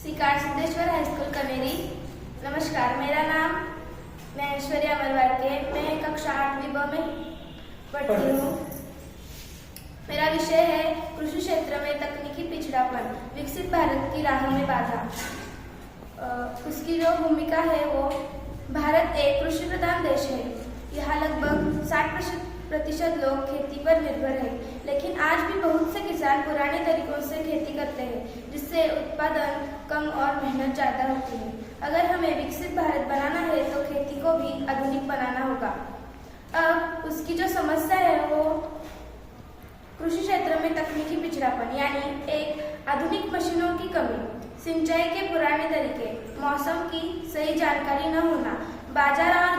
सिकार Siddheshwar high school Kanheri. नमस्कार, मेरा नाम मैं ऐश्वर्या मरवाके। मैं कक्षा 8वीं ब में पढ़ती हूँ। मेरा विषय है कृषि क्षेत्र में तकनीकी पिछड़ापन, विकसित भारत की राह में बाधा। उसकी जो भूमिका है वो, भारत एक कृषि प्रधान देश है। यहाँ लगभग 60% लोग खेती पर निर्भर है, लेकिन आज भी बहुत से किसान पुराने तरीकों से खेती करते हैं, जिससे उत्पादन कम और मेहनत ज़्यादा होती है। अगर हमें विकसित भारत बनाना है तो खेती को भी आधुनिक बनाना होगा। अब उसकी जो समस्या है वो कृषि क्षेत्र में तकनीकी पिछड़ापन, यानी एक आधुनिक मशीनों की कमी, सिंचाई के पुराने तरीके, मौसम की सही जानकारी न होना, बाजार और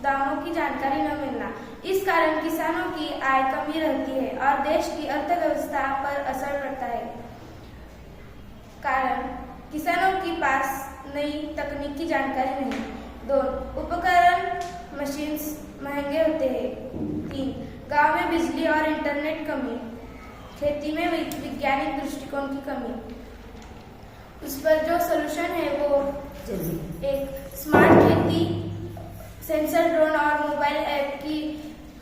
दामों की जानकारी न मिलना। इस कारण किसानों की आय कमी रहती है और देश की अर्थव्यवस्था पर असर पड़ता है। कारण किसानों के पास नई तकनीक की जानकारी नहीं। 2, उपकरण मशीन्स महंगे होते हैं। 3, गांव में बिजली और इंटरनेट कमी, खेती में वैज्ञानिक दृष्टिकोण की कमी। उस पर जो सलूशन है वो एक स्मार्ट खेती, सेंसर, ड्रोन और मोबाइल ऐप की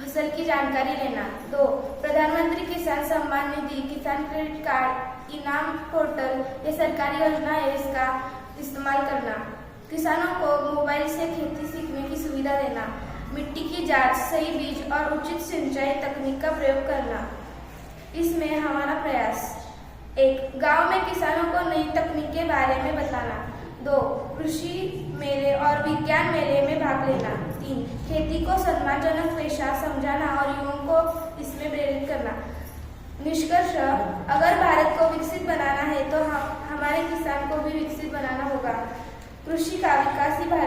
फसल की जानकारी लेना। 2, प्रधानमंत्री किसान सम्मान निधि, किसान क्रेडिट कार्ड, इनाम पोर्टल, ये सरकारी योजना है, इसका इस्तेमाल करना। किसानों को मोबाइल से खेती सीखने की सुविधा देना। मिट्टी की जांच, सही बीज और उचित सिंचाई तकनीक का प्रयोग करना। इसमें हमारा प्रयास: 1, गांव में किसानों को नई तकनीक के बारे में बताना। 2, कृषि मेले और विज्ञान मेले में भाग लेना। 3, खेती को सम्मानजनक पेशा समझाना और युवाओं को इसमें प्रेरित करना। निष्कर्ष: अगर भारत को विकसित बनाना है तो हमारे किसान को भी विकसित बनाना होगा। कृषि का विकास ही भारत